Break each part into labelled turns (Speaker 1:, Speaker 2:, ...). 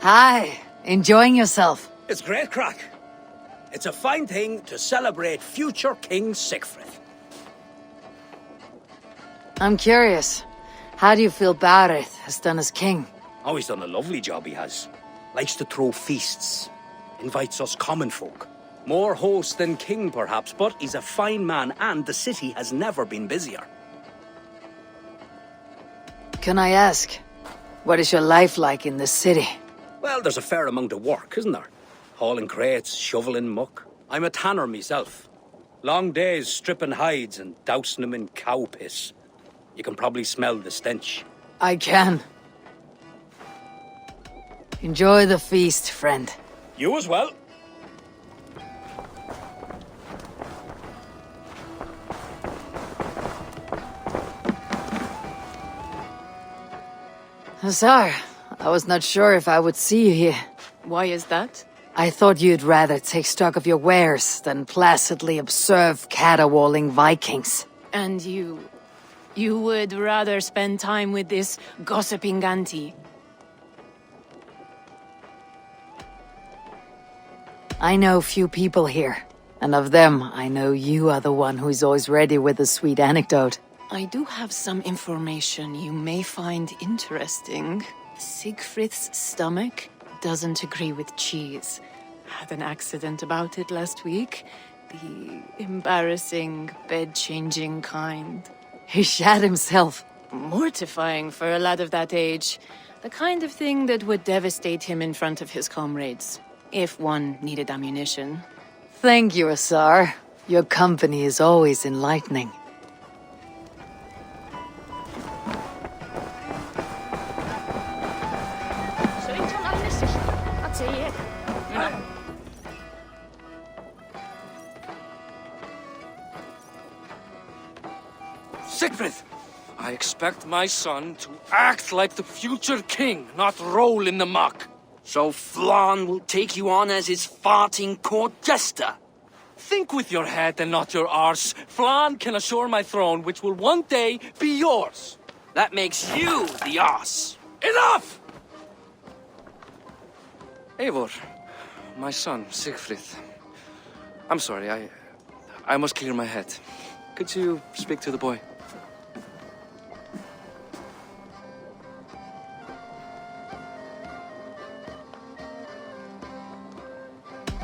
Speaker 1: Hi, enjoying yourself?
Speaker 2: It's great crack. It's a fine thing to celebrate future King Siegfried.
Speaker 1: I'm curious. How do you feel Bareth has done as king?
Speaker 2: Oh, he's done a lovely job, he has. Likes to throw feasts. Invites us common folk. More host than king, perhaps, but he's a fine man, and the city has never been busier.
Speaker 1: Can I ask, what is your life like in the city?
Speaker 2: Well, there's a fair amount of work, isn't there? Hauling crates, shoveling muck. I'm a tanner myself. Long days stripping hides and dousing them in cow piss. You can probably smell the stench.
Speaker 1: I can. Enjoy the feast, friend.
Speaker 2: You as well.
Speaker 1: Hussar, I was not sure if I would see you here.
Speaker 3: Why is that?
Speaker 1: I thought you'd rather take stock of your wares than placidly observe caterwauling Vikings.
Speaker 3: And you would rather spend time with this gossiping auntie?
Speaker 1: I know few people here, and of them, I know you are the one who's always ready with a sweet anecdote.
Speaker 3: I do have some information you may find interesting. Siegfried's stomach doesn't agree with cheese. Had an accident about it last week. The embarrassing, bed-changing kind.
Speaker 1: He shat himself.
Speaker 3: Mortifying for a lad of that age. The kind of thing that would devastate him in front of his comrades. If one needed ammunition.
Speaker 1: Thank you, Hussar. Your company is always enlightening.
Speaker 4: Siegfried! I expect my son to act like the future king, not roll in the muck.
Speaker 5: So Flan will take you on as his farting court jester?
Speaker 4: Think with your head and not your arse. Flan can assure my throne, which will one day be yours.
Speaker 5: That makes you the ass.
Speaker 4: Enough! Eivor, my son, Siegfried. I'm sorry, I must clear my head. Could you speak to the boy?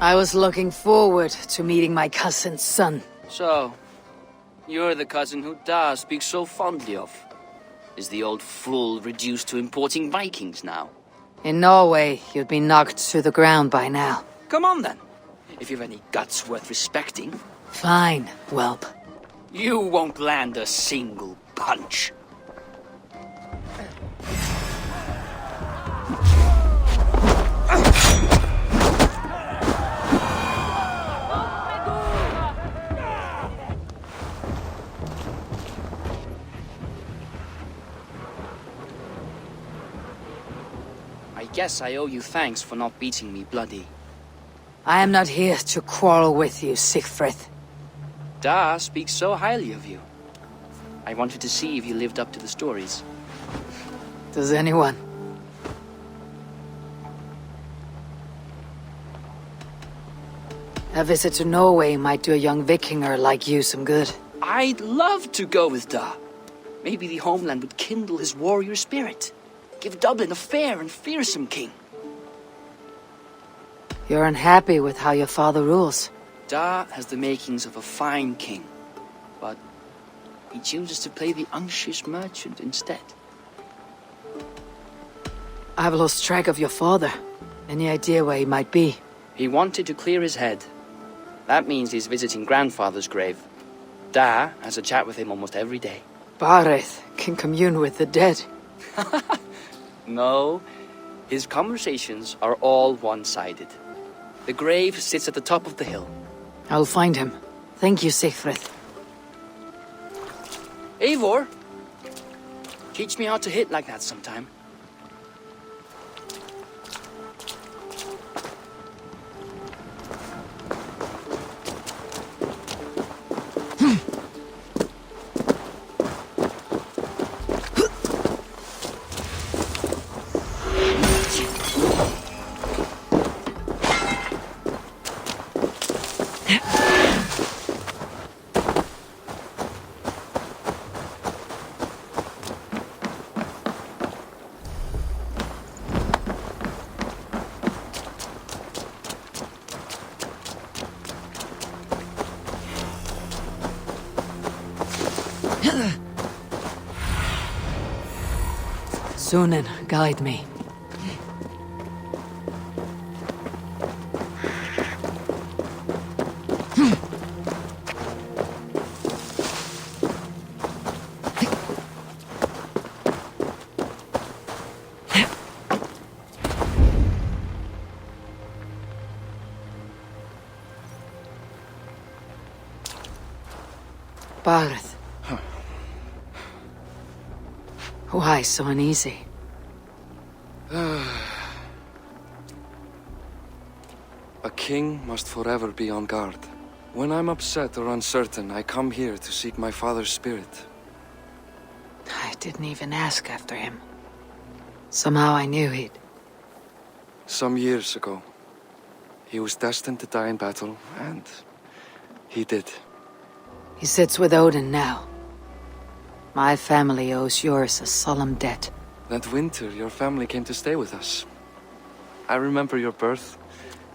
Speaker 1: I was looking forward to meeting my cousin's son.
Speaker 5: So, you're the cousin who Da speaks so fondly of. Is the old fool reduced to importing Vikings now?
Speaker 1: In Norway, you'd be knocked to the ground by now.
Speaker 5: Come on then, if you've any guts worth respecting.
Speaker 1: Fine, whelp.
Speaker 5: You won't land a single punch. I guess I owe you thanks for not beating me bloody.
Speaker 1: I am not here to quarrel with you, Siegfried.
Speaker 5: Da speaks so highly of you. I wanted to see if you lived up to the stories.
Speaker 1: Does anyone? A visit to Norway might do a young Vikinger like you some good.
Speaker 5: I'd love to go with Da. Maybe the homeland would kindle his warrior spirit. Give Dublin a fair and fearsome king.
Speaker 1: You're unhappy with how your father rules.
Speaker 5: Da has the makings of a fine king, but he chooses to play the unctuous merchant instead.
Speaker 1: I've lost track of your father. Any idea where he might be?
Speaker 5: He wanted to clear his head. That means he's visiting grandfather's grave. Da has a chat with him almost every day.
Speaker 1: Bareth can commune with the dead.
Speaker 5: No, his conversations are all one-sided. The grave sits at the top of the hill.
Speaker 1: I'll find him. Thank you, Siegfried.
Speaker 5: Eivor, teach me how to hit like that sometime.
Speaker 1: Sunan, guide me. Barth. Why so uneasy?
Speaker 4: A king must forever be on guard. When I'm upset or uncertain, I come here to seek my father's spirit.
Speaker 1: I didn't even ask after him. Somehow I knew he'd...
Speaker 4: Some years ago, he was destined to die in battle, and he did.
Speaker 1: He sits with Odin now. My family owes yours a solemn debt.
Speaker 4: That winter, your family came to stay with us. I remember your birth,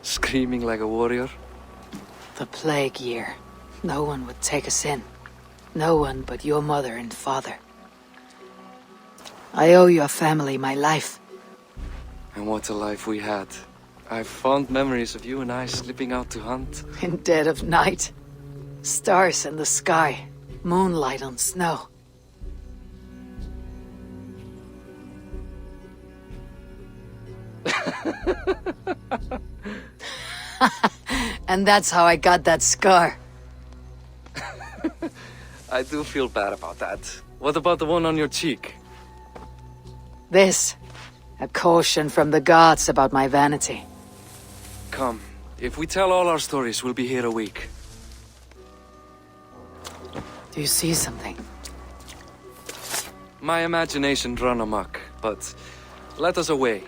Speaker 4: screaming like a warrior.
Speaker 1: The plague year. No one would take us in. No one but your mother and father. I owe your family my life.
Speaker 4: And what a life we had. I have fond memories of you and I slipping out to hunt.
Speaker 1: In dead of night. Stars in the sky. Moonlight on snow. And that's how I got that scar.
Speaker 4: I do feel bad about that. What about the one on your cheek?
Speaker 1: This. A caution from the gods about my vanity.
Speaker 4: Come, if we tell all our stories, we'll be here a week.
Speaker 1: Do you see something?
Speaker 4: My imagination run amok, but let us away.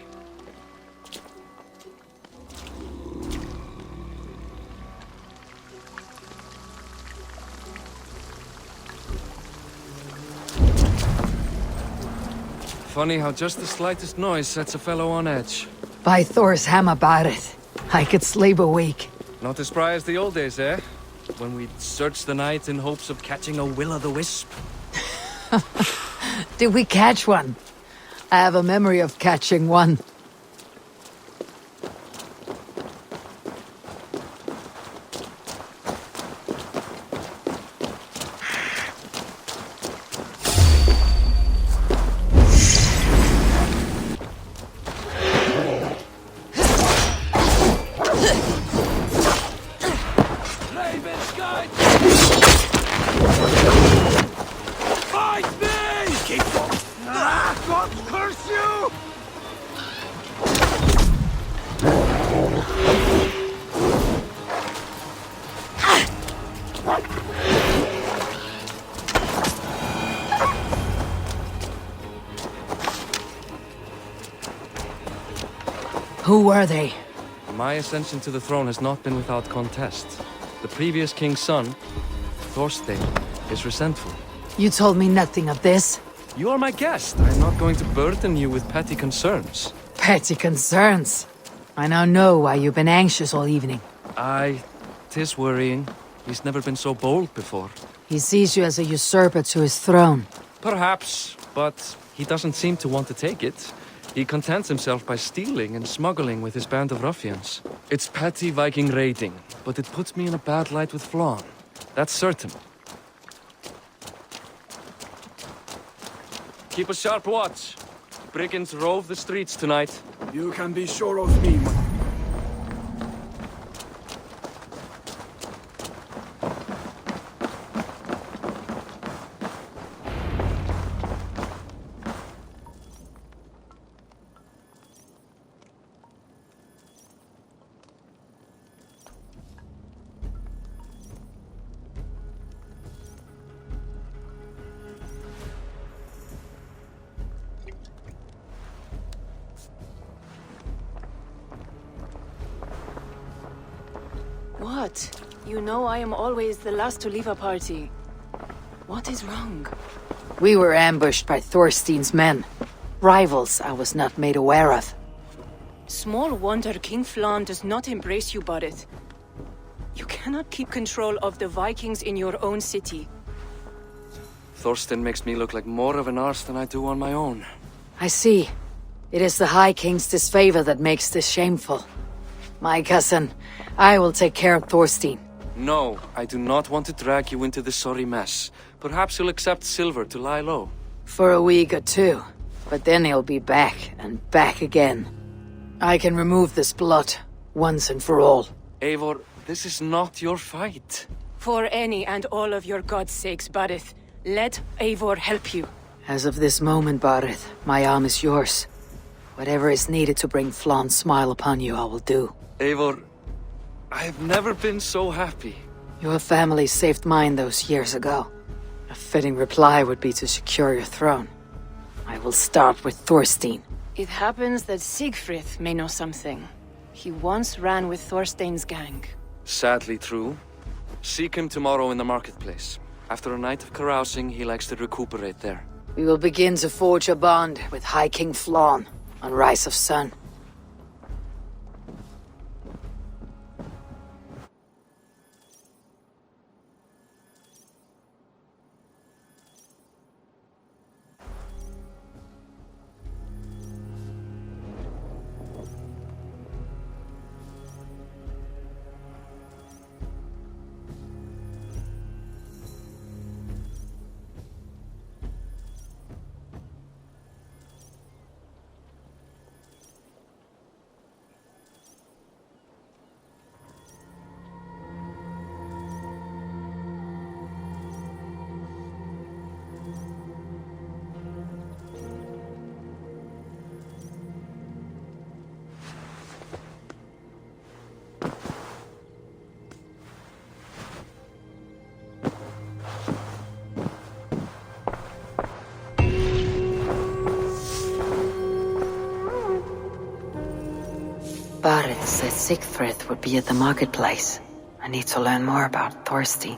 Speaker 4: Funny how just the slightest noise sets a fellow on edge.
Speaker 1: By Thor's hammer, Barret. I could sleep a week.
Speaker 4: Not as spry as the old days, eh? When we'd search the night in hopes of catching a will-o'-the-wisp.
Speaker 1: Did we catch one? I have a memory of catching one. Who were they?
Speaker 4: My ascension to the throne has not been without contest. The previous king's son, Thorstein, is resentful.
Speaker 1: You told me nothing of this.
Speaker 4: You are my guest. I'm not going to burden you with petty concerns.
Speaker 1: Petty concerns. I now know why you've been anxious all evening.
Speaker 4: Aye, 'tis worrying. He's never been so bold before.
Speaker 1: He sees you as a usurper to his throne.
Speaker 4: Perhaps, but he doesn't seem to want to take it. He contents himself by stealing and smuggling with his band of ruffians. It's petty Viking raiding, but it puts me in a bad light with Flann. That's certain. Keep a sharp watch. Brigands rove the streets tonight.
Speaker 6: You can be sure of me,
Speaker 3: What? You know I am always the last to leave a party. What is wrong?
Speaker 1: We were ambushed by Thorstein's men. Rivals I was not made aware of.
Speaker 3: Small wonder King Flan does not embrace you, Barrett. You cannot keep control of the Vikings in your own city.
Speaker 4: Thorstein makes me look like more of an arse than I do on my own.
Speaker 1: I see. It is the High King's disfavor that makes this shameful. My cousin, I will take care of Thorstein.
Speaker 4: No, I do not want to drag you into this sorry mess. Perhaps you'll accept silver to lie low.
Speaker 1: For a week or two. But then he'll be back, and back again. I can remove this blot, once and for all.
Speaker 4: Eivor, this is not your fight.
Speaker 3: For any and all of your god's sakes, Barrett, let Eivor help you.
Speaker 1: As of this moment, Barrett, my arm is yours. Whatever is needed to bring Flan's smile upon you, I will do.
Speaker 4: Eivor, I have never been so happy.
Speaker 1: Your family saved mine those years ago. A fitting reply would be to secure your throne. I will start with Thorstein.
Speaker 3: It happens that Siegfried may know something. He once ran with Thorstein's gang.
Speaker 4: Sadly true. Seek him tomorrow in the marketplace. After a night of carousing, he likes to recuperate there.
Speaker 1: We will begin to forge a bond with High King Flan on Rise of Sun. Barrett said Siegfried would be at the marketplace. I need to learn more about Thorstein.